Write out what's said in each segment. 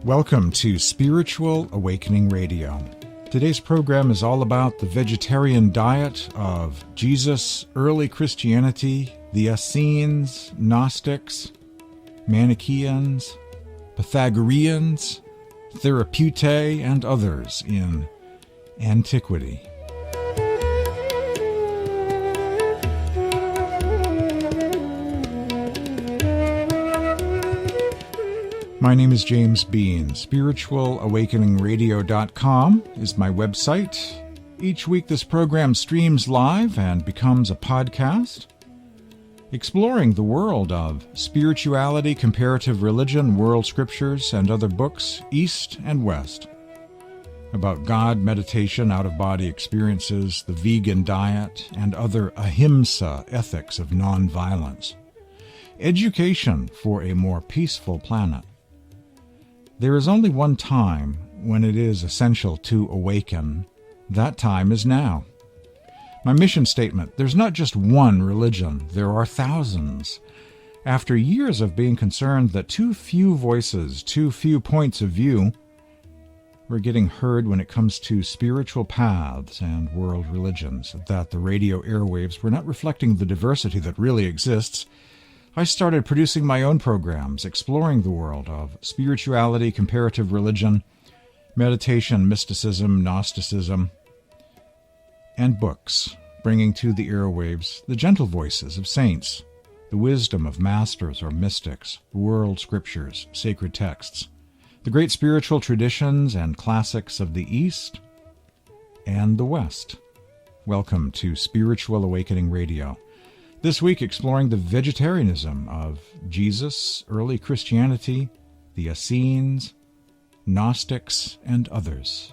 Welcome to Spiritual Awakening Radio. Today's program is all about the vegetarian diet of Jesus, early Christianity, the Essenes, Gnostics, Manichaeans, Pythagoreans, Therapeutae, and others in antiquity. My name is James Bean. SpiritualAwakeningRadio.com is my website. Each week this program streams live and becomes a podcast, exploring the world of spirituality, comparative religion, world scriptures, and other books, East and West, about God, meditation, out-of-body experiences, the vegan diet, and other ahimsa ethics of nonviolence. Education for a more peaceful planet. There is only one time when it is essential to awaken. That time is now. My mission statement: there's not just one religion, there are thousands. After years of being concerned that too few voices, too few points of view were getting heard when it comes to spiritual paths and world religions, that the radio airwaves were not reflecting the diversity that really exists, I started producing my own programs, exploring the world of spirituality, comparative religion, meditation, mysticism, Gnosticism, and books, bringing to the airwaves the gentle voices of saints, the wisdom of masters or mystics, world scriptures, sacred texts, the great spiritual traditions and classics of the East and the West. Welcome to Spiritual Awakening Radio. This week, exploring the vegetarianism of Jesus, early Christianity, the Essenes, Gnostics, and others.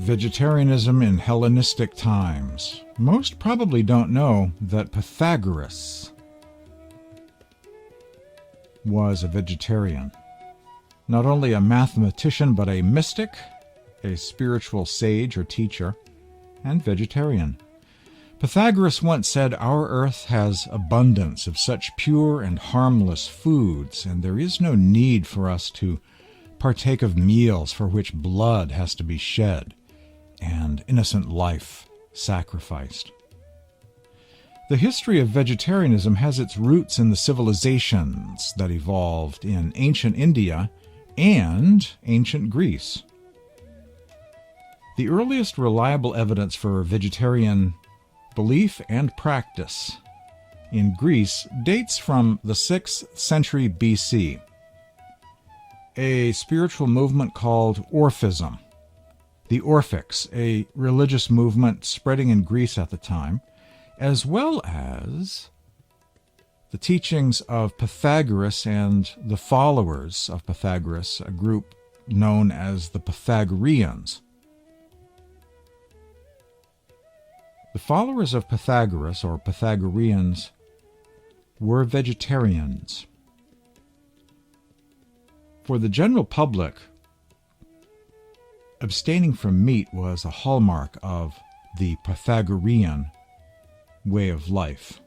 Vegetarianism in Hellenistic times. Most probably don't know that Pythagoras was a vegetarian. Not only a mathematician, but a mystic, a spiritual sage or teacher, and vegetarian. Pythagoras once said, "Our earth has abundance of such pure and harmless foods, and there is no need for us to partake of meals for which blood has to be shed and innocent life sacrificed." The history of vegetarianism has its roots in the civilizations that evolved in ancient India and ancient Greece. The earliest reliable evidence for vegetarian belief and practice in Greece dates from the 6th century BC. A spiritual movement called Orphism. The Orphics, a religious movement spreading in Greece at the time, as well as the teachings of Pythagoras and the followers of Pythagoras, a group known as the Pythagoreans. The followers of Pythagoras, or Pythagoreans, were vegetarians. For the general public, abstaining from meat was a hallmark of the Pythagorean way of life.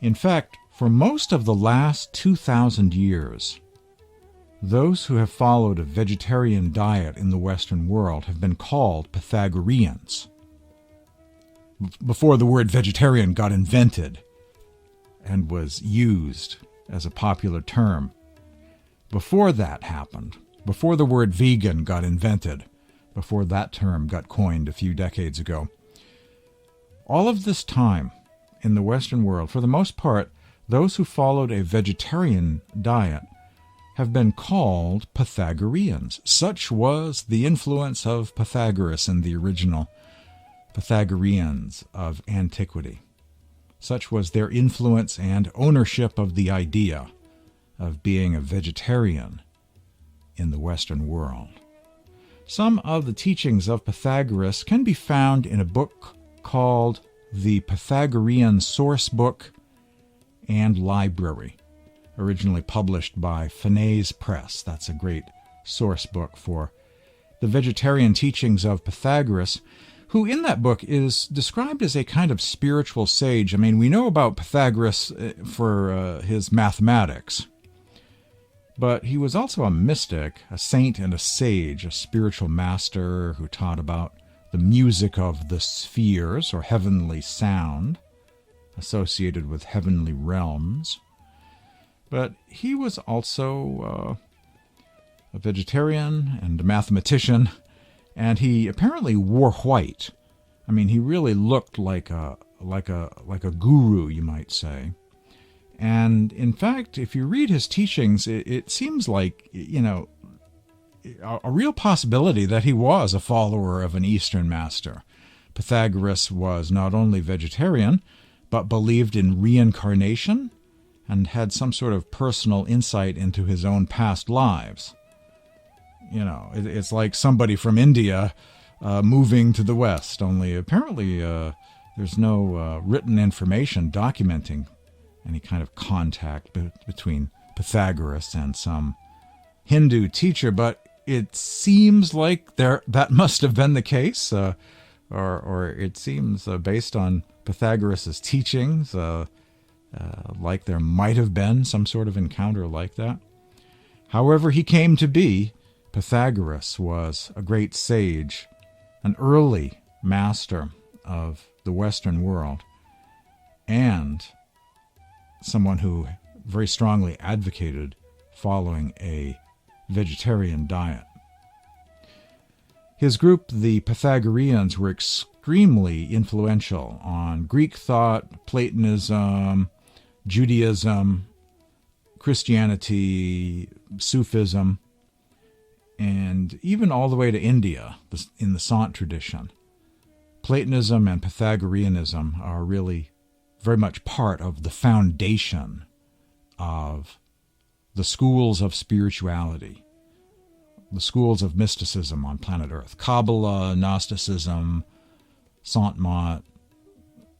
In fact, for most of the last 2,000 years, those who have followed a vegetarian diet in the Western world have been called Pythagoreans. Before the word vegetarian got invented and was used as a popular term, before that happened, before the word vegan got invented, before that term got coined a few decades ago, all of this time in the Western world, for the most part, those who followed a vegetarian diet have been called Pythagoreans. Such was the influence of Pythagoras and the original Pythagoreans of antiquity. Such was their influence and ownership of the idea of being a vegetarian in the Western world. Some of the teachings of Pythagoras can be found in a book called the Pythagorean Source Book and Library, originally published by Essenes Press. That's a great source book for the vegetarian teachings of Pythagoras, who in that book is described as a kind of spiritual sage. I mean, we know about Pythagoras for his mathematics, but he was also a mystic, a saint and a sage, a spiritual master who taught about the music of the spheres, or heavenly sound, associated with heavenly realms. But he was also a vegetarian and a mathematician, and he apparently wore white. I mean, he really looked like a guru, you might say. And in fact, if you read his teachings, it seems like, a real possibility that he was a follower of an Eastern master. Pythagoras was not only vegetarian, but believed in reincarnation and had some sort of personal insight into his own past lives. It's like somebody from India moving to the West, only apparently there's no written information documenting any kind of contact between Pythagoras and some Hindu teacher, but it seems like that must have been the case, or it seems based on Pythagoras' teachings, like there might have been some sort of encounter like that. However he came to be, Pythagoras was a great sage, an early master of the Western world, and someone who very strongly advocated following a vegetarian diet. His group, the Pythagoreans, were extremely influential on Greek thought, Platonism, Judaism, Christianity, Sufism, and even all the way to India in the Sant tradition. Platonism and Pythagoreanism are really very much part of the foundation of the schools of spirituality, the schools of mysticism on planet Earth. Kabbalah, Gnosticism, Sant-Mat,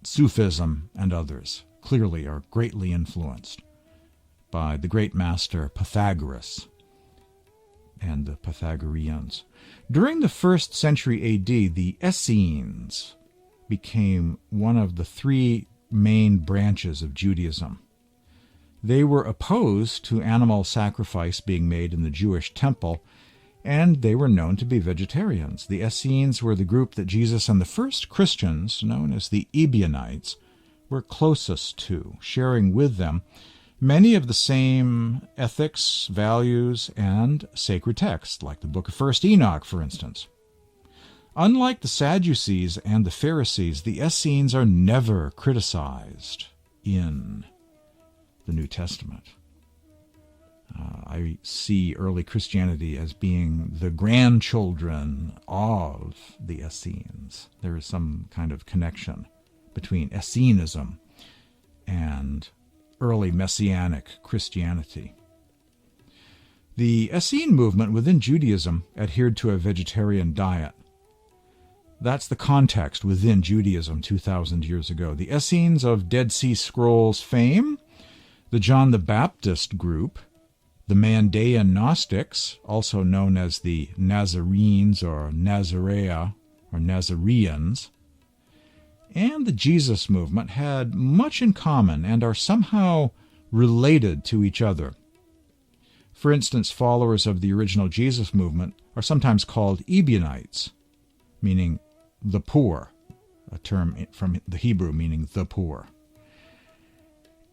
Sufism, and others clearly are greatly influenced by the great master Pythagoras and the Pythagoreans. During the 1st century AD, the Essenes became one of the three main branches of Judaism. They were opposed to animal sacrifice being made in the Jewish temple, and they were known to be vegetarians. The Essenes were the group that Jesus and the first Christians, known as the Ebionites, were closest to, sharing with them many of the same ethics, values, and sacred texts, like the Book of 1st Enoch, for instance. Unlike the Sadducees and the Pharisees, the Essenes are never criticized in the New Testament. I see early Christianity as being the grandchildren of the Essenes. There is some kind of connection between Essenism and early Messianic Christianity. The Essene movement within Judaism adhered to a vegetarian diet. That's the context within Judaism 2,000 years ago. The Essenes of Dead Sea Scrolls fame, the John the Baptist group, the Mandaean Gnostics, also known as the Nazarenes or Nazarea or Nazareans, and the Jesus movement had much in common and are somehow related to each other. For instance, followers of the original Jesus movement are sometimes called Ebionites, meaning the poor, a term from the Hebrew meaning the poor.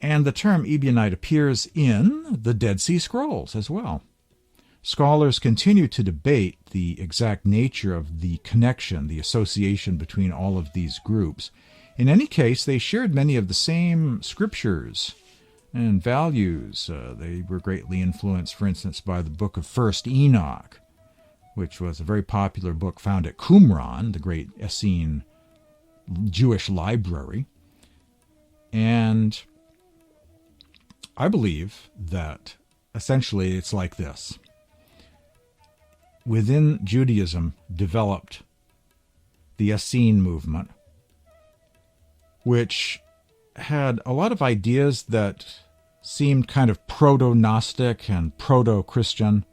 And the term Ebionite appears in the Dead Sea Scrolls as well. Scholars continue to debate the exact nature of the connection, the association between all of these groups. In any case, they shared many of the same scriptures and values. They were greatly influenced, for instance, by the book of 1st Enoch, which was a very popular book found at Qumran, the great Essene Jewish library. And I believe that essentially it's like this. Within Judaism developed the Essene movement, which had a lot of ideas that seemed kind of proto-Gnostic and proto-Christian.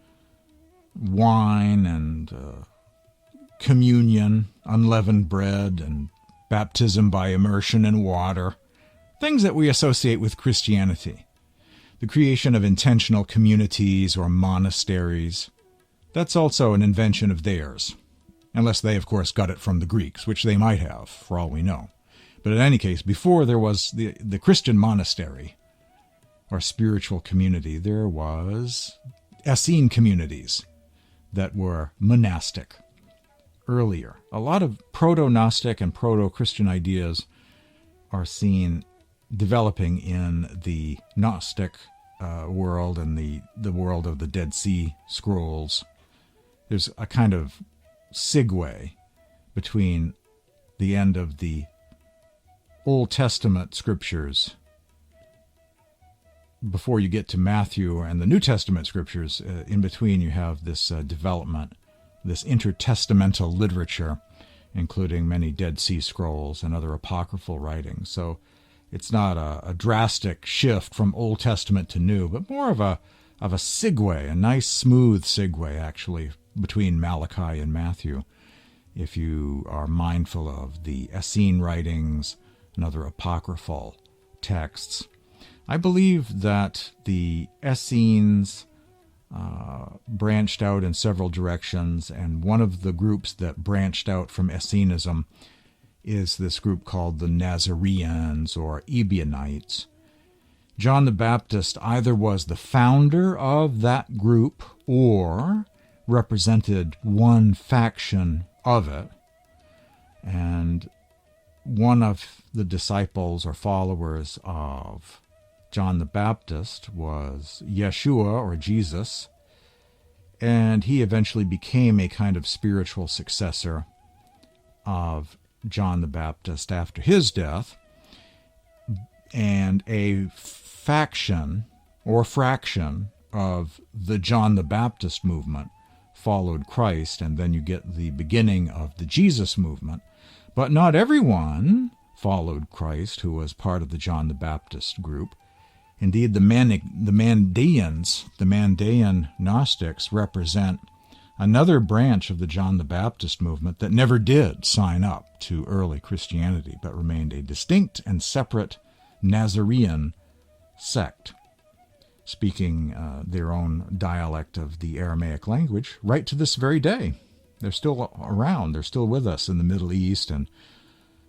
Wine and communion, unleavened bread, and baptism by immersion in water. Things that we associate with Christianity. The creation of intentional communities or monasteries. That's also an invention of theirs. Unless they, of course, got it from the Greeks, which they might have, for all we know. But in any case, before there was the Christian monastery, or spiritual community, there was Essene communities that were monastic earlier. A lot of proto-Gnostic and proto-Christian ideas are seen developing in the Gnostic world and the world of the Dead Sea Scrolls. There's a kind of segue between the end of the Old Testament scriptures before you get to Matthew and the New Testament scriptures. In between you have this development, this intertestamental literature, including many Dead Sea Scrolls and other apocryphal writings. So it's not a drastic shift from Old Testament to New, but more of a segue, a nice smooth segue actually, between Malachi and Matthew, if you are mindful of the Essene writings and other apocryphal texts. I believe that the Essenes branched out in several directions, and one of the groups that branched out from Essenism is this group called the Nazarenes or Ebionites. John the Baptist either was the founder of that group or represented one faction of it, and one of the disciples or followers of John the Baptist was Yeshua, or Jesus, and he eventually became a kind of spiritual successor of John the Baptist after his death, and a faction or fraction of the John the Baptist movement followed Christ, and then you get the beginning of the Jesus movement. But not everyone followed Christ who was part of the John the Baptist group. Indeed, the Mandaean Gnostics represent another branch of the John the Baptist movement that never did sign up to early Christianity, but remained a distinct and separate Nazarene sect, speaking their own dialect of the Aramaic language right to this very day. They're still around. They're still with us in the Middle East, and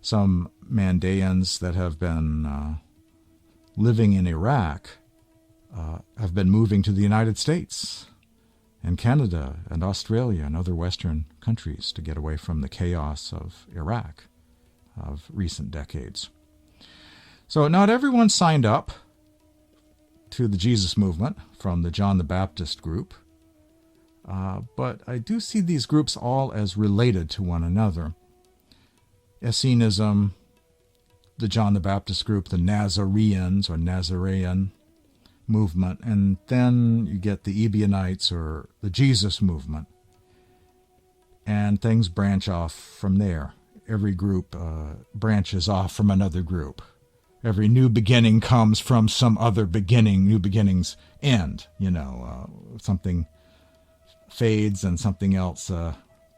some Mandaeans that have been living in Iraq have been moving to the United States and Canada and Australia and other Western countries to get away from the chaos of Iraq of recent decades. So not everyone signed up to the Jesus movement from the John the Baptist group, but I do see these groups all as related to one another. Essenism, the John the Baptist group, the Nazarenes or Nazarene movement, and then you get the Ebionites or the Jesus movement, and things branch off from there. Every group branches off from another group. Every new beginning comes from some other beginning. New beginnings end. Something fades and something else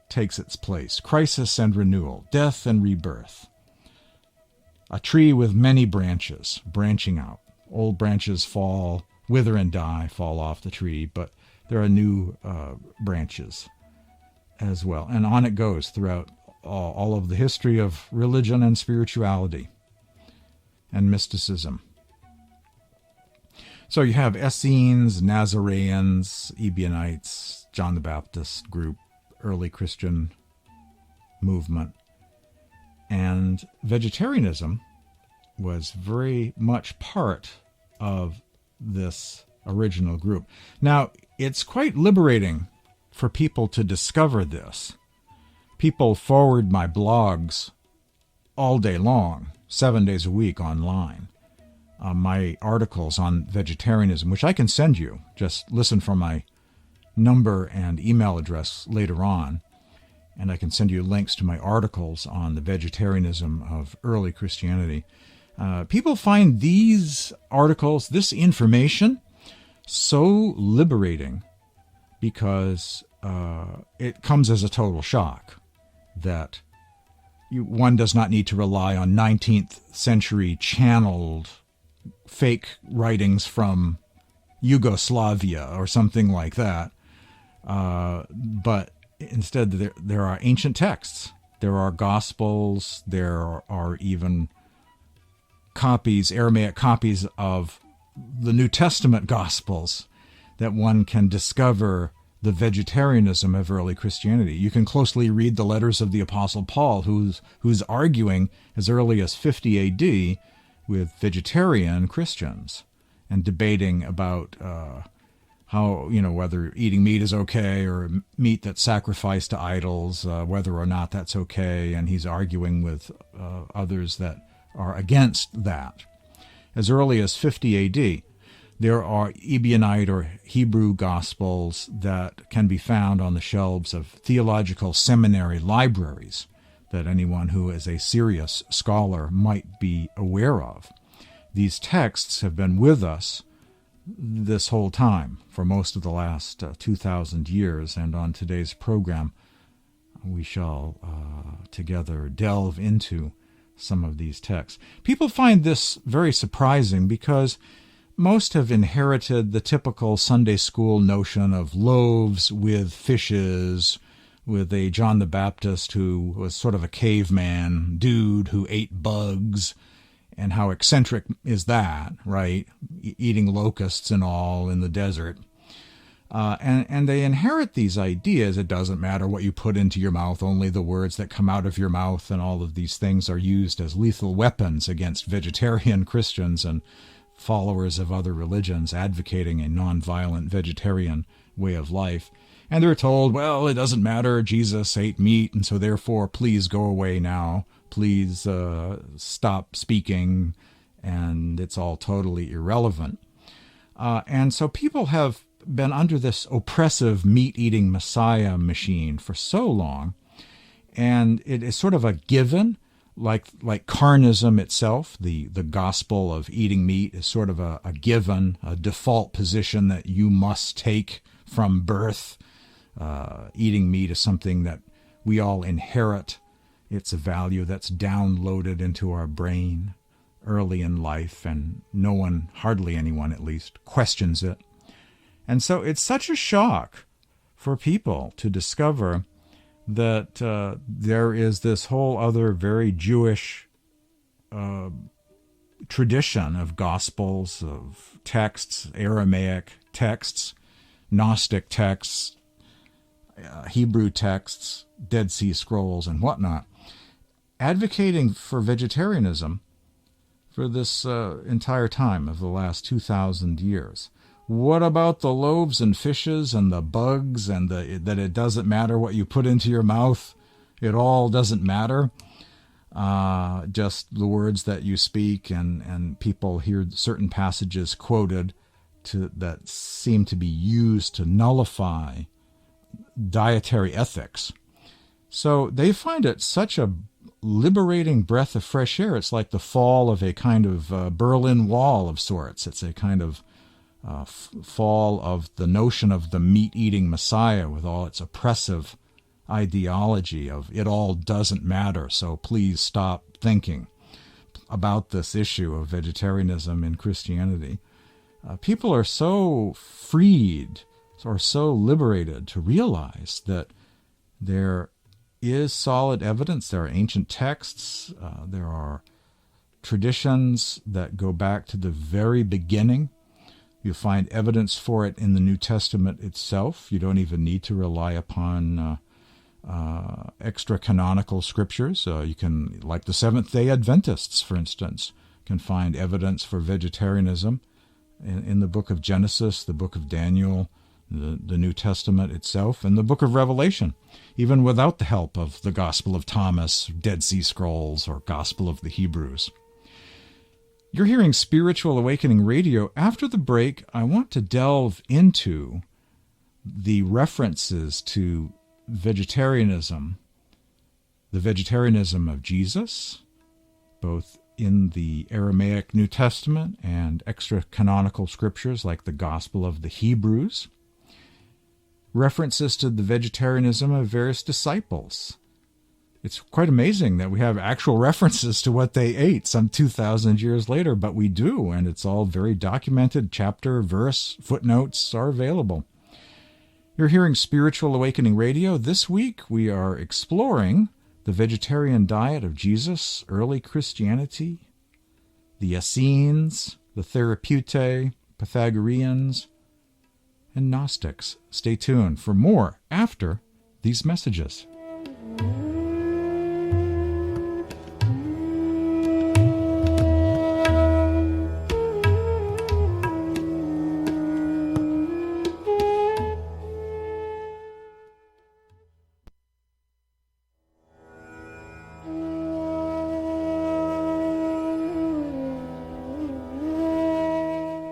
takes its place. Crisis and renewal, death and rebirth. A tree with many branches, branching out. Old branches fall, wither and die, fall off the tree, but there are new branches as well. And on it goes throughout all of the history of religion and spirituality and mysticism. So you have Essenes, Nazarenes, Ebionites, John the Baptist group, early Christian movement. And vegetarianism was very much part of this original group. Now, it's quite liberating for people to discover this. People forward my blogs all day long, 7 days a week online. My articles on vegetarianism, which I can send you. Just listen for my number and email address later on, and I can send you links to my articles on the vegetarianism of early Christianity. People find these articles, this information, so liberating because it comes as a total shock that one does not need to rely on 19th century channeled fake writings from Yugoslavia or something like that. But instead, there are ancient texts. There are Gospels. There are even copies, Aramaic copies of the New Testament Gospels that one can discover the vegetarianism of early Christianity. You can closely read the letters of the Apostle Paul, who's arguing as early as 50 A.D. with vegetarian Christians and debating about how, whether eating meat is okay or meat that's sacrificed to idols, whether or not that's okay. And he's arguing with others that are against that. As early as 50 A.D., there are Ebionite or Hebrew Gospels that can be found on the shelves of theological seminary libraries that anyone who is a serious scholar might be aware of. These texts have been with us this whole time for most of the last 2,000 years, and on today's program we shall together delve into some of these texts. People find this very surprising because most have inherited the typical Sunday school notion of loaves with fishes, with a John the Baptist who was sort of a caveman dude who ate bugs, and how eccentric is that, right? Eating locusts and all in the desert. And they inherit these ideas. It doesn't matter what you put into your mouth, only the words that come out of your mouth, and all of these things are used as lethal weapons against vegetarian Christians and followers of other religions advocating a nonviolent vegetarian way of life. And they're told, well, it doesn't matter, Jesus ate meat, and so therefore please go away now. Please stop speaking, and it's all totally irrelevant. And so people have been under this oppressive meat-eating Messiah machine for so long, and it is sort of a given, like carnism itself. The gospel of eating meat is sort of a given, a default position that you must take from birth. Eating meat is something that we all inherit. It's a value that's downloaded into our brain early in life, and no one, hardly anyone at least, questions it. And so it's such a shock for people to discover that there is this whole other very Jewish tradition of Gospels, of texts, Aramaic texts, Gnostic texts, Hebrew texts, Dead Sea Scrolls, and whatnot, advocating for vegetarianism for this entire time of the last 2,000 years. What about the loaves and fishes and the bugs and that it doesn't matter what you put into your mouth? It all doesn't matter. Just the words that you speak, and people hear certain passages quoted that seem to be used to nullify dietary ethics. So they find it such a liberating breath of fresh air. It's like the fall of a kind of Berlin Wall of sorts. It's a kind of fall of the notion of the meat-eating Messiah with all its oppressive ideology of it all doesn't matter, so please stop thinking about this issue of vegetarianism in Christianity. People are so freed or so liberated to realize that there is solid evidence, there are ancient texts, there are traditions that go back to the very beginning. You find evidence for it in the New Testament itself. You don't even need to rely upon extra-canonical scriptures. You can, like the Seventh-day Adventists, for instance, can find evidence for vegetarianism in the book of Genesis, the book of Daniel, the New Testament itself, and the book of Revelation, even without the help of the Gospel of Thomas, Dead Sea Scrolls, or Gospel of the Hebrews. You're hearing Spiritual Awakening Radio. After the break, I want to delve into the references to vegetarianism, the vegetarianism of Jesus, both in the Aramaic New Testament and extra-canonical scriptures like the Gospel of the Hebrews. References to the vegetarianism of various disciples. It's quite amazing that we have actual references to what they ate some 2,000 years later, but we do, and it's all very documented. Chapter, verse, footnotes are available. You're hearing Spiritual Awakening Radio. This week we are exploring the vegetarian diet of Jesus, early Christianity, the Essenes, the Therapeutae, Pythagoreans, and Gnostics. Stay tuned for more after these messages.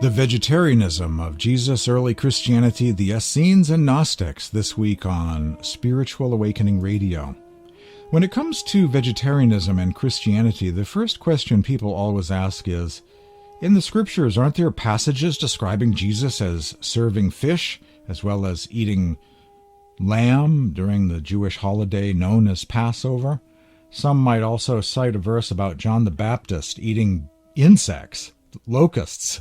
The Vegetarianism of Jesus, Early Christianity, the Essenes and Gnostics, this week on Spiritual Awakening Radio. When it comes to vegetarianism and Christianity, the first question people always ask is, in the scriptures, aren't there passages describing Jesus as serving fish, as well as eating lamb during the Jewish holiday known as Passover? Some might also cite a verse about John the Baptist eating insects, locusts.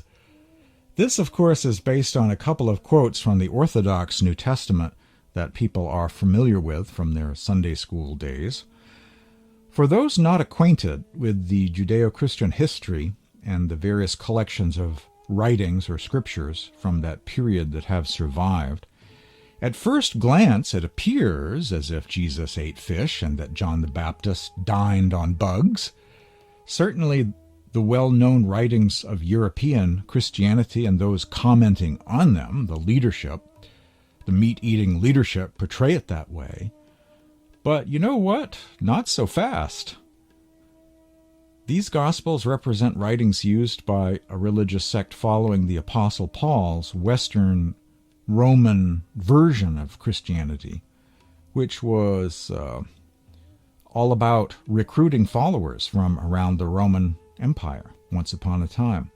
This, of course, is based on a couple of quotes from the Orthodox New Testament that people are familiar with from their Sunday school days. For those not acquainted with the Judeo-Christian history and the various collections of writings or scriptures from that period that have survived, at first glance it appears as if Jesus ate fish and that John the Baptist dined on bugs. Certainly, the well-known writings of European Christianity and those commenting on them, the leadership, the meat-eating leadership, portray it that way. But you know what? Not so fast. These Gospels represent writings used by a religious sect following the Apostle Paul's Western Roman version of Christianity, which was all about recruiting followers from around the Roman Empire once upon a time.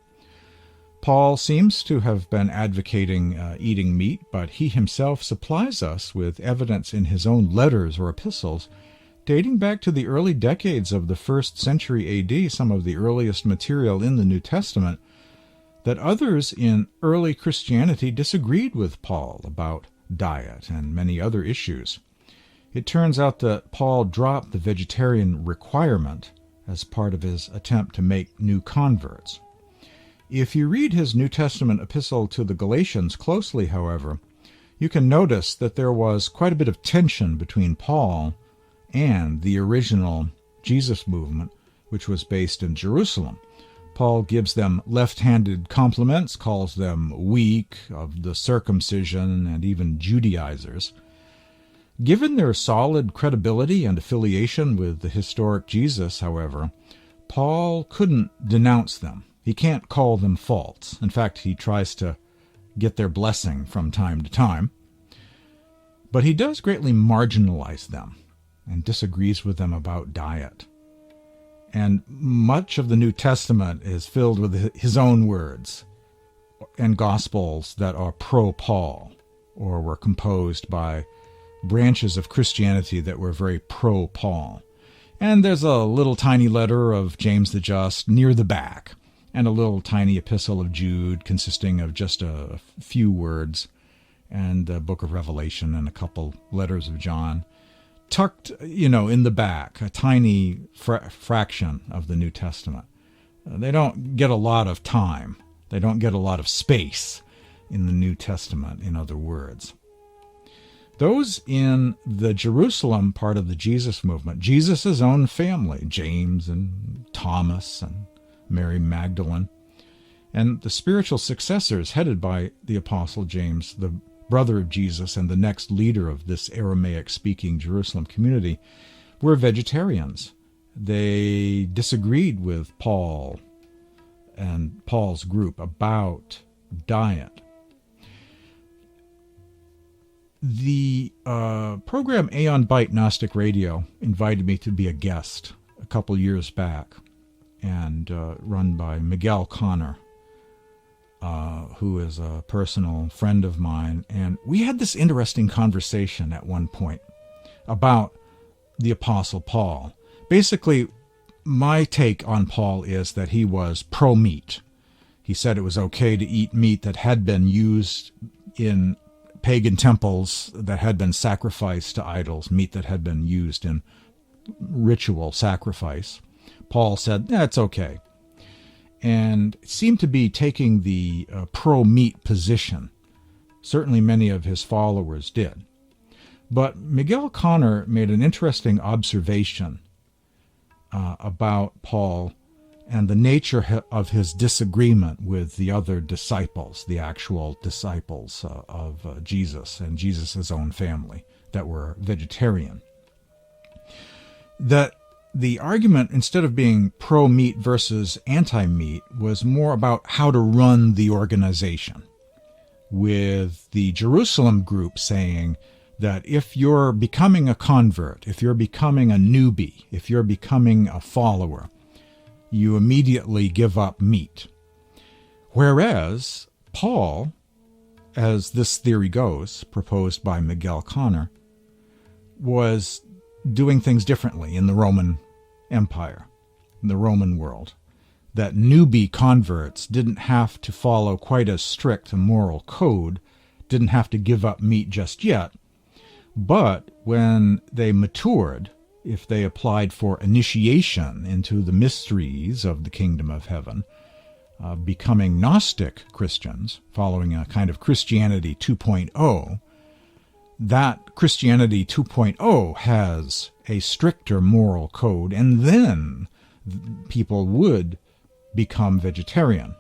Paul seems to have been advocating eating meat, but he himself supplies us with evidence in his own letters or epistles dating back to the early decades of the 1st century A.D., some of the earliest material in the New Testament, that others in early Christianity disagreed with Paul about diet and many other issues. It turns out that Paul dropped the vegetarian requirement as part of his attempt to make new converts. If you read his New Testament epistle to the Galatians closely, however, you can notice that there was quite a bit of tension between Paul and the original Jesus movement, which was based in Jerusalem. Paul gives them left-handed compliments, calls them weak, of the circumcision, and even Judaizers. Given their solid credibility and affiliation with the historic Jesus, however, Paul couldn't denounce them. He can't call them false. In fact, he tries to get their blessing from time to time. But he does greatly marginalize them and disagrees with them about diet. And much of the New Testament is filled with his own words and Gospels that are pro-Paul or were composed by branches of Christianity that were very pro-Paul. And there's a little tiny letter of James the Just near the back, and a little tiny epistle of Jude consisting of just a few words, and the book of Revelation and a couple letters of John, tucked, in the back, a tiny fraction of the New Testament. They don't get a lot of time. They don't get a lot of space in the New Testament, in other words. Those in the Jerusalem part of the Jesus movement, Jesus' own family, James and Thomas and Mary Magdalene, and the spiritual successors headed by the Apostle James, the brother of Jesus and the next leader of this Aramaic-speaking Jerusalem community, were vegetarians. They disagreed with Paul and Paul's group about diet. The program Aeon Byte Gnostic Radio invited me to be a guest a couple years back and run by Miguel Conner, who is a personal friend of mine. And we had this interesting conversation at one point about the Apostle Paul. Basically, my take on Paul is that he was pro-meat. He said it was okay to eat meat that had been used in pagan temples, that had been sacrificed to idols, meat that had been used in ritual sacrifice. Paul said, that's okay. And seemed to be taking the pro-meat position. Certainly many of his followers did. But Miguel Conner made an interesting observation about Paul and the nature of his disagreement with the other disciples, the actual disciples of Jesus and Jesus' own family that were vegetarian. That the argument, instead of being pro-meat versus anti-meat, was more about how to run the organization, with the Jerusalem group saying that if you're becoming a convert, if you're becoming a newbie, if you're becoming a follower, you immediately give up meat. Whereas Paul, as this theory goes, proposed by Miguel Conner, was doing things differently in the Roman Empire, in the Roman world. That newbie converts didn't have to follow quite as strict a moral code, didn't have to give up meat just yet, but when they matured, if they applied for initiation into the mysteries of the kingdom of heaven, becoming Gnostic Christians, following a kind of Christianity 2.0, that Christianity 2.0 has a stricter moral code, and then people would become vegetarian.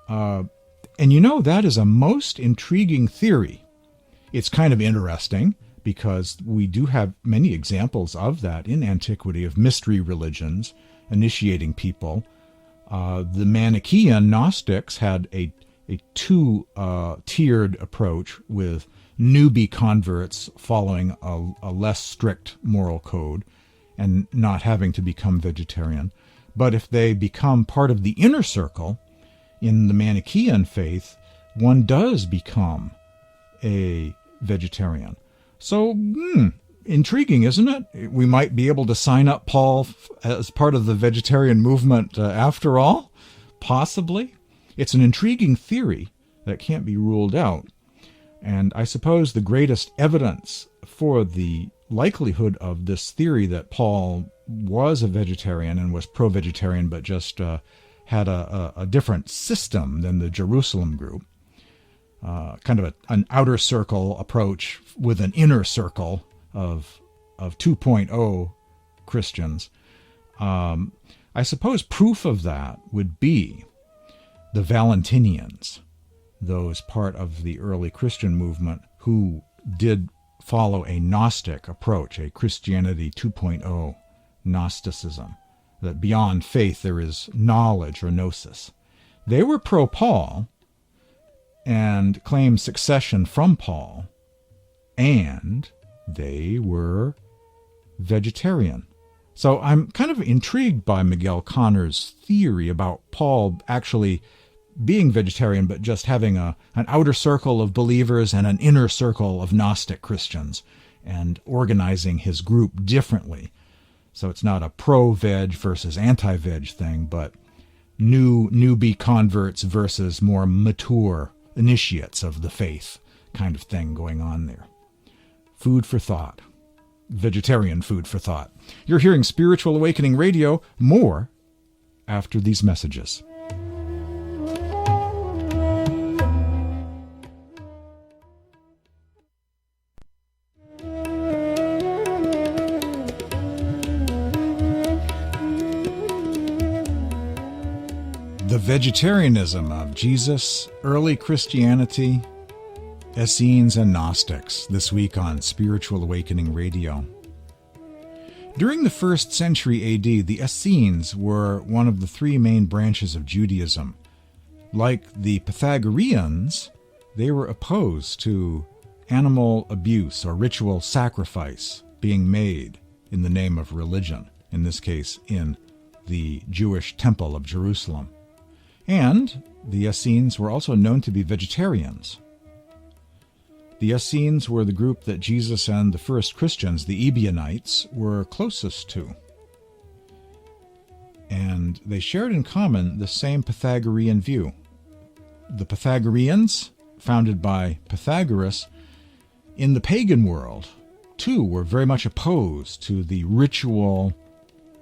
And that is a most intriguing theory. It's kind of interesting because we do have many examples of that in antiquity, of mystery religions initiating people. The Manichaean Gnostics had a two-tiered approach, with newbie converts following a less strict moral code and not having to become vegetarian. But if they become part of the inner circle in the Manichaean faith, one does become a vegetarian. So, intriguing, isn't it? We might be able to sign up Paul as part of the vegetarian movement after all? Possibly. It's an intriguing theory that can't be ruled out. And I suppose the greatest evidence for the likelihood of this theory that Paul was a vegetarian and was pro-vegetarian, but just had a different system than the Jerusalem group, kind of an outer circle approach with an inner circle of 2.0 Christians. I suppose proof of that would be the Valentinians, those part of the early Christian movement who did follow a Gnostic approach, a Christianity 2.0 Gnosticism, that beyond faith there is knowledge or gnosis. They were pro-Paul and claimed succession from Paul, and they were vegetarian. So I'm kind of intrigued by Miguel Conner's theory about Paul actually being vegetarian, but just having an outer circle of believers and an inner circle of Gnostic Christians, and organizing his group differently. So it's not a pro-veg versus anti-veg thing, but newbie converts versus more mature initiates of the faith kind of thing going on there. Food for thought. Vegetarian food for thought. You're hearing Spiritual Awakening Radio. More after these messages. The Vegetarianism of Jesus, Early Christianity, Essenes and Gnostics, this week on Spiritual Awakening Radio. During the 1st century AD, the Essenes were one of the three main branches of Judaism. Like the Pythagoreans, they were opposed to animal abuse or ritual sacrifice being made in the name of religion, in this case in the Jewish Temple of Jerusalem. And the Essenes were also known to be vegetarians. The Essenes were the group that Jesus and the first Christians, the Ebionites, were closest to. And they shared in common the same Pythagorean view. The Pythagoreans, founded by Pythagoras, in the pagan world, too, were very much opposed to the ritual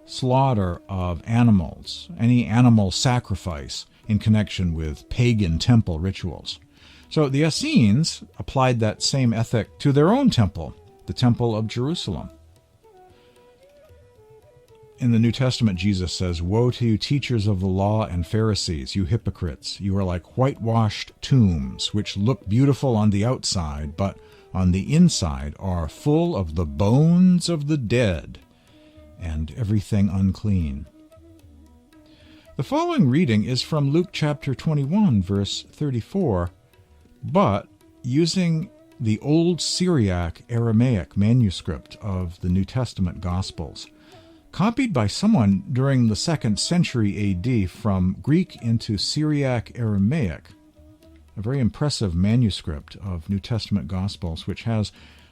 slaughter of animals, any animal sacrifice in connection with pagan temple rituals. So the Essenes applied that same ethic to their own temple, the Temple of Jerusalem. In the New Testament, Jesus says, "Woe to you, teachers of the law and Pharisees, you hypocrites! You are like whitewashed tombs, which look beautiful on the outside, but on the inside are full of the bones of the dead and everything unclean." The following reading is from Luke chapter 21, verse 34, but using the Old Syriac Aramaic manuscript of the New Testament Gospels, copied by someone during the 2nd century A.D. from Greek into Syriac Aramaic, a very impressive manuscript of New Testament Gospels, which has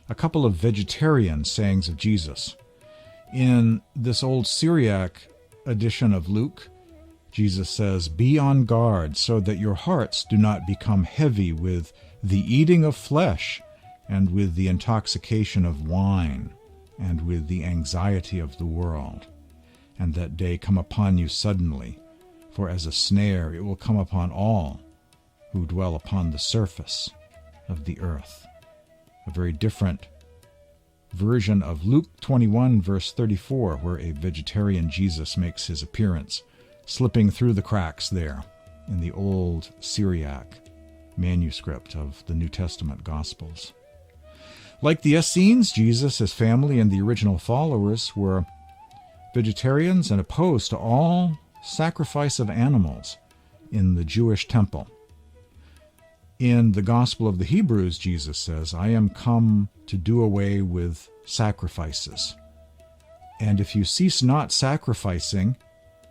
a couple of vegetarian sayings of Jesus. In this Old Syriac edition of Luke, Jesus says, "Be on guard so that your hearts do not become heavy with the eating of flesh and with the intoxication of wine and with the anxiety of the world, and that day come upon you suddenly, for as a snare it will come upon all who dwell upon the surface of the earth." A very different version of Luke 21, verse 34, where a vegetarian Jesus makes his appearance, slipping through the cracks there in the Old Syriac manuscript of the New Testament Gospels. Like the Essenes, Jesus, his family, and the original followers were vegetarians and opposed to all sacrifice of animals in the Jewish temple. In the Gospel of the Hebrews, Jesus says, "I am come to do away with sacrifices. And if you cease not sacrificing,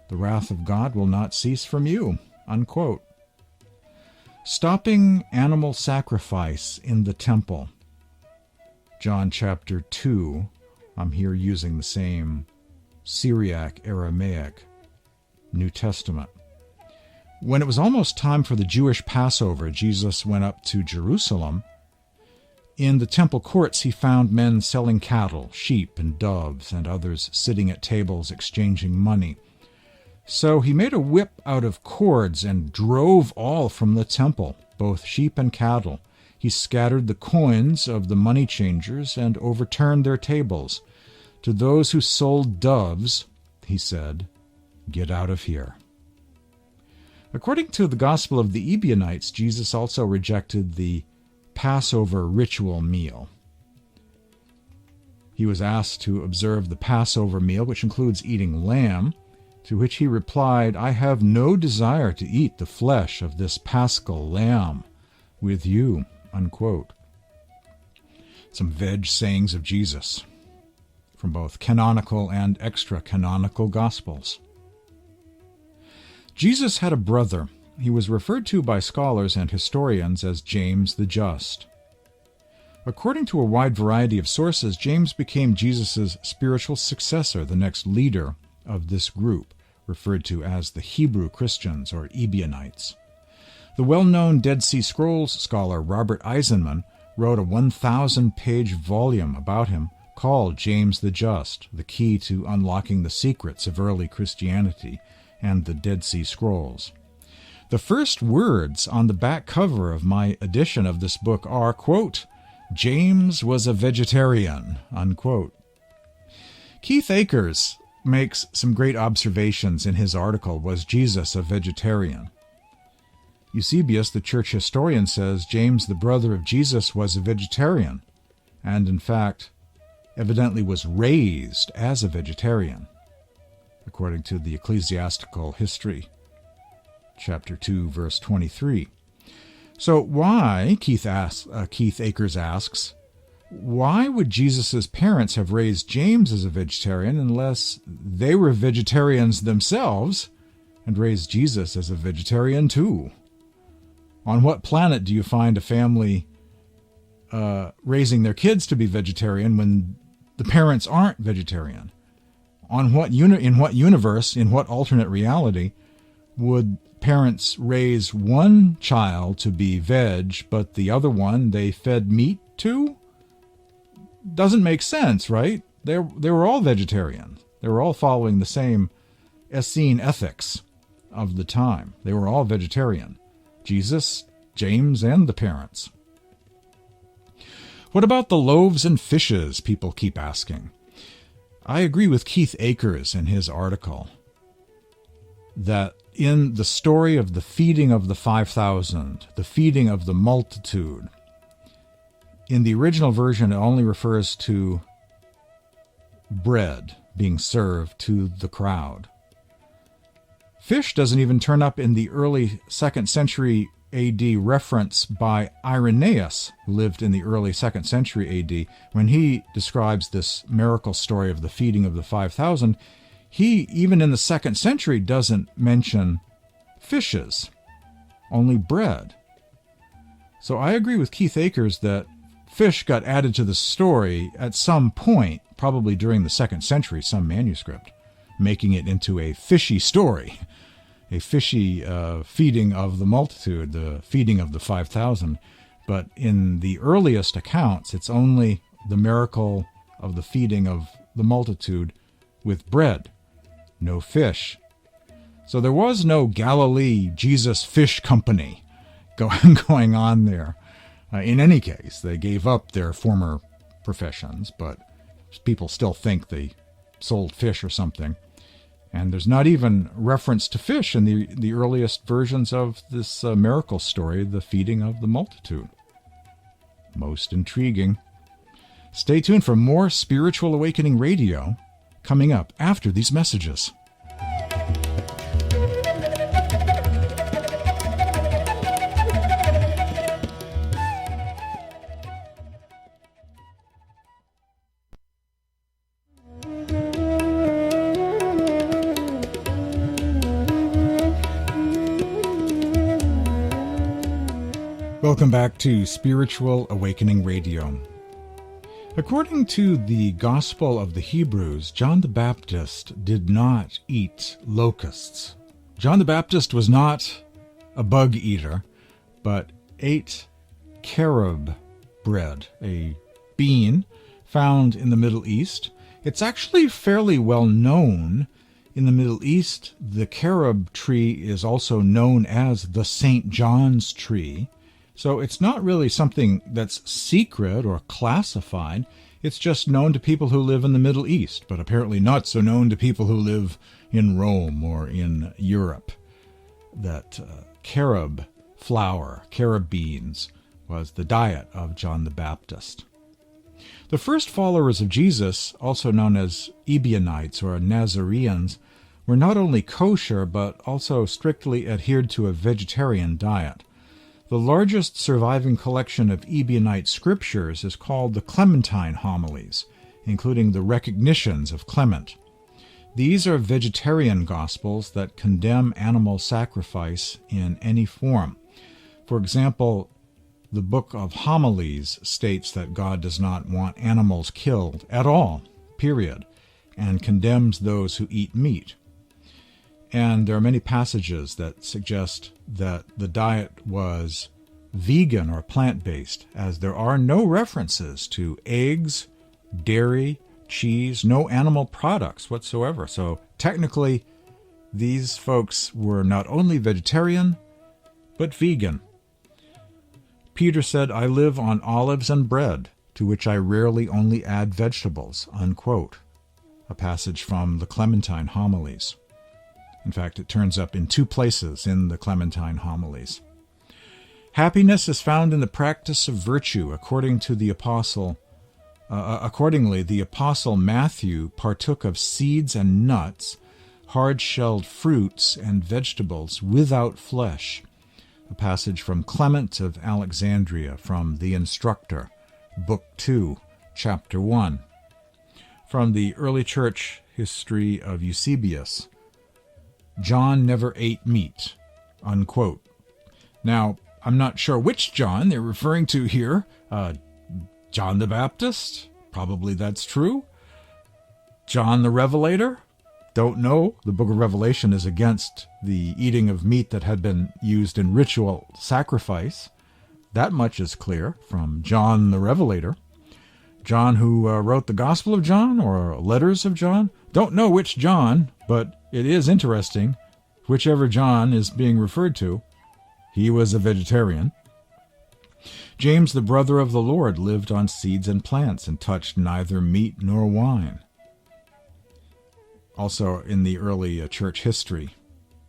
the wrath of God will not cease from you." Unquote. Stopping animal sacrifice in the temple. John chapter 2, I'm here using the same Syriac Aramaic New Testament. When it was almost time for the Jewish Passover, Jesus went up to Jerusalem. In the temple courts he found men selling cattle, sheep, and doves, and others sitting at tables exchanging money. So he made a whip out of cords and drove all from the temple, both sheep and cattle. He scattered the coins of the money changers and overturned their tables. To those who sold doves, he said, "Get out of here." According to the Gospel of the Ebionites, Jesus also rejected the Passover ritual meal. He was asked to observe the Passover meal, which includes eating lamb, to which he replied, "I have no desire to eat the flesh of this paschal lamb with you." Unquote. Some veg sayings of Jesus from both canonical and extra-canonical Gospels. Jesus had a brother. He was referred to by scholars and historians as James the Just. According to a wide variety of sources, James became Jesus' spiritual successor, the next leader of this group, referred to as the Hebrew Christians or Ebionites. The well-known Dead Sea Scrolls scholar Robert Eisenman wrote a 1,000-page volume about him called James the Just, the key to unlocking the secrets of early Christianity and the Dead Sea Scrolls. The first words on the back cover of my edition of this book are, quote, "James was a vegetarian," unquote. Keith Akers makes some great observations in his article, "Was Jesus a Vegetarian?" Eusebius, the church historian, says James, the brother of Jesus, was a vegetarian, and in fact, evidently was raised as a vegetarian, according to the Ecclesiastical History, chapter 2, verse 23. So why, Keith Akers asks, why would Jesus' parents have raised James as a vegetarian unless they were vegetarians themselves and raised Jesus as a vegetarian too? On what planet do you find a family raising their kids to be vegetarian when the parents aren't vegetarian? In what universe, in what alternate reality, would parents raise one child to be veg, but the other one they fed meat to? Doesn't make sense, right? They were all vegetarians. They were all following the same Essene ethics of the time. They were all vegetarian. Jesus, James, and the parents. What about the loaves and fishes, people keep asking? I agree with Keith Akers in his article that in the story of the feeding of the 5,000, the feeding of the multitude, in the original version it only refers to bread being served to the crowd. Fish doesn't even turn up in the early 2nd century A.D. reference by Irenaeus, who lived in the early 2nd century A.D. When he describes this miracle story of the feeding of the 5,000, he, even in the 2nd century, doesn't mention fishes, only bread. So I agree with Keith Akers that fish got added to the story at some point, probably during the 2nd century, some manuscript, making it into a fishy story. A fishy feeding of the multitude, the feeding of the 5,000. But in the earliest accounts, it's only the miracle of the feeding of the multitude with bread, no fish. So there was no Galilee Jesus Fish Company going on there. In any case, they gave up their former professions, but people still think they sold fish or something. And there's not even reference to fish in the earliest versions of this miracle story, the feeding of the multitude. Most intriguing. Stay tuned for more Spiritual Awakening Radio coming up after these messages. Welcome back to Spiritual Awakening Radio. According to the Gospel of the Hebrews, John the Baptist did not eat locusts. John the Baptist was not a bug eater, but ate carob bread, a bean found in the Middle East. It's actually fairly well known in the Middle East. The carob tree is also known as the St. John's tree. So it's not really something that's secret or classified. It's just known to people who live in the Middle East, but apparently not so known to people who live in Rome or in Europe. That carob flour, carob beans, was the diet of John the Baptist. The first followers of Jesus, also known as Ebionites or Nazarenes, were not only kosher but also strictly adhered to a vegetarian diet. The largest surviving collection of Ebionite scriptures is called the Clementine Homilies, including the recognitions of Clement. These are vegetarian gospels that condemn animal sacrifice in any form. For example, the Book of Homilies states that God does not want animals killed at all, period, and condemns those who eat meat. And there are many passages that suggest that the diet was vegan or plant-based, as there are no references to eggs, dairy, cheese, no animal products whatsoever. So technically, these folks were not only vegetarian, but vegan. Peter said, "I live on olives and bread, to which I rarely only add vegetables," unquote. A passage from the Clementine Homilies. In fact, it turns up in 2 places in the Clementine Homilies. Happiness is found in the practice of virtue, accordingly, the Apostle Matthew partook of seeds and nuts, hard-shelled fruits and vegetables without flesh. A passage from Clement of Alexandria from the Instructor, Book 2, chapter 1. From the Early Church History of Eusebius, John never ate meat, unquote. Now, I'm not sure which John they're referring to here. John the Baptist? Probably that's true. John the Revelator? Don't know. The book of Revelation is against the eating of meat that had been used in ritual sacrifice. That much is clear from John the Revelator. John who wrote the Gospel of John or Letters of John? Don't know which John, but it is interesting. Whichever John is being referred to, he was a vegetarian. James, the brother of the Lord, lived on seeds and plants and touched neither meat nor wine. Also in the early church history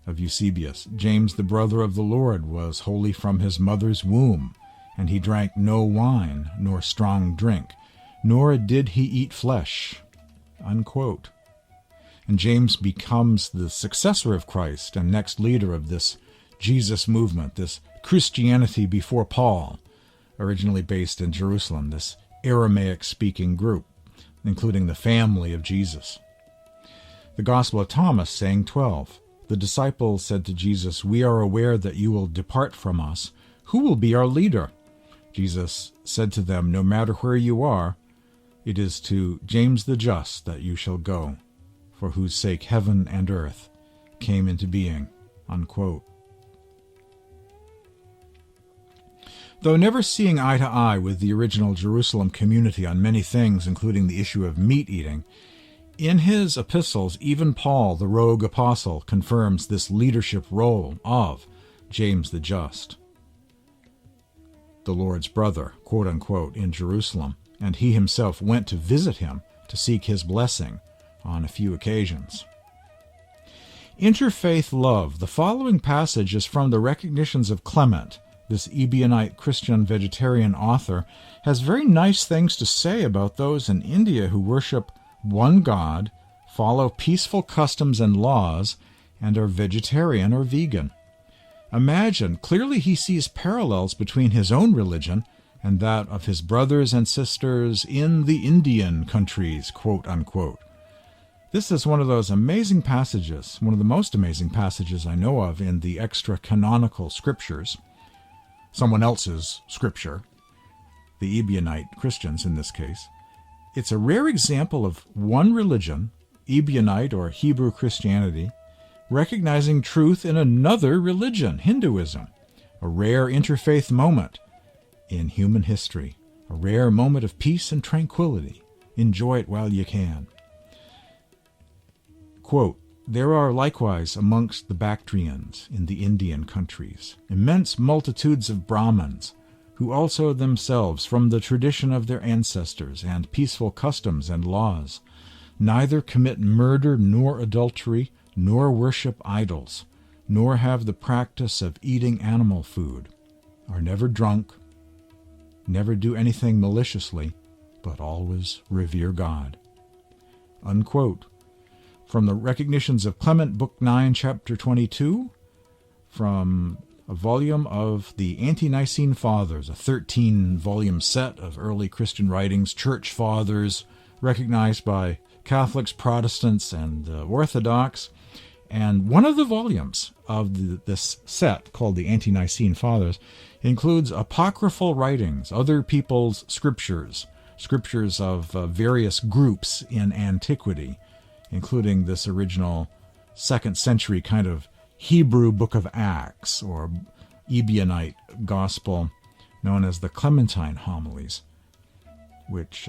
of Eusebius, James, the brother of the Lord, was holy from his mother's womb, and he drank no wine nor strong drink, nor did he eat flesh, unquote. And James becomes the successor of Christ and next leader of this Jesus movement, this Christianity before Paul, originally based in Jerusalem, this Aramaic-speaking group, including the family of Jesus. The Gospel of Thomas, saying 12, the disciples said to Jesus, "We are aware that you will depart from us. Who will be our leader?" Jesus said to them, "No matter where you are, it is to James the Just that you shall go, for whose sake heaven and earth came into being," unquote. Though never seeing eye to eye with the original Jerusalem community on many things, including the issue of meat eating, in his epistles, even Paul, the rogue apostle, confirms this leadership role of James the Just, the Lord's brother, quote unquote, in Jerusalem, and he himself went to visit him to seek his blessing on a few occasions. Interfaith Love. The following passage is from the Recognitions of Clement. This Ebionite Christian vegetarian author has very nice things to say about those in India who worship one God, follow peaceful customs and laws, and are vegetarian or vegan. Imagine, clearly he sees parallels between his own religion and that of his brothers and sisters in the Indian countries, quote unquote. This is one of those amazing passages, one of the most amazing passages I know of in the extra-canonical scriptures, someone else's scripture, the Ebionite Christians in this case. It's a rare example of one religion, Ebionite or Hebrew Christianity, recognizing truth in another religion, Hinduism. A rare interfaith moment in human history. A rare moment of peace and tranquility. Enjoy it while you can. Quote, "There are likewise amongst the Bactrians in the Indian countries immense multitudes of Brahmins, who also themselves, from the tradition of their ancestors and peaceful customs and laws, neither commit murder nor adultery, nor worship idols, nor have the practice of eating animal food, are never drunk, never do anything maliciously, but always revere God." Unquote. From the Recognitions of Clement, Book 9, Chapter 22, from a volume of the Ante-Nicene Fathers, a 13-volume set of early Christian writings, church fathers, recognized by Catholics, Protestants, and Orthodox. And one of the volumes of this set, called the Ante-Nicene Fathers, includes apocryphal writings, other people's scriptures, scriptures of various groups in antiquity, including this original 2nd century kind of Hebrew book of Acts, or Ebionite gospel known as the Clementine Homilies, which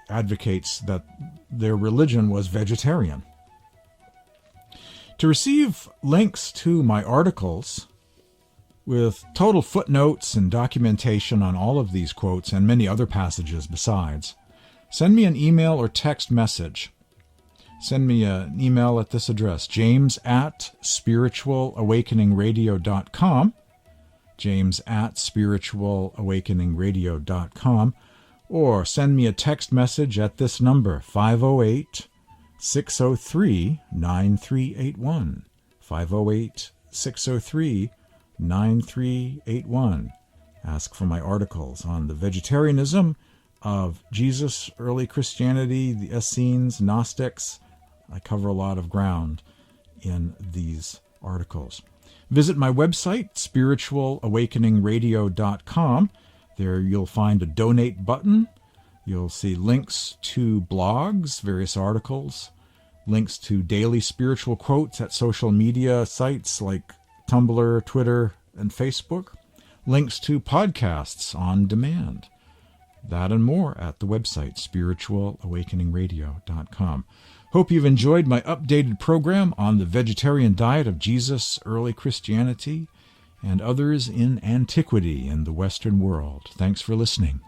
advocates that their religion was vegetarian. To receive links to my articles with total footnotes and documentation on all of these quotes and many other passages besides, send me an email or text message. Send me an email at this address, james@spiritualawakeningradio.com, james@spiritualawakeningradio.com, or send me a text message at this number, 508-603-9381, 508-603-9381. Ask for my articles on the vegetarianism of Jesus, early Christianity, the Essenes, Gnostics. I cover a lot of ground in these articles. Visit my website, spiritualawakeningradio.com. There you'll find a donate button. You'll see links to blogs, various articles, links to daily spiritual quotes at social media sites like Tumblr, Twitter, and Facebook, links to podcasts on demand. That and more at the website, spiritualawakeningradio.com. Hope you've enjoyed my updated program on the vegetarian diet of Jesus, early Christianity, and others in antiquity in the Western world. Thanks for listening.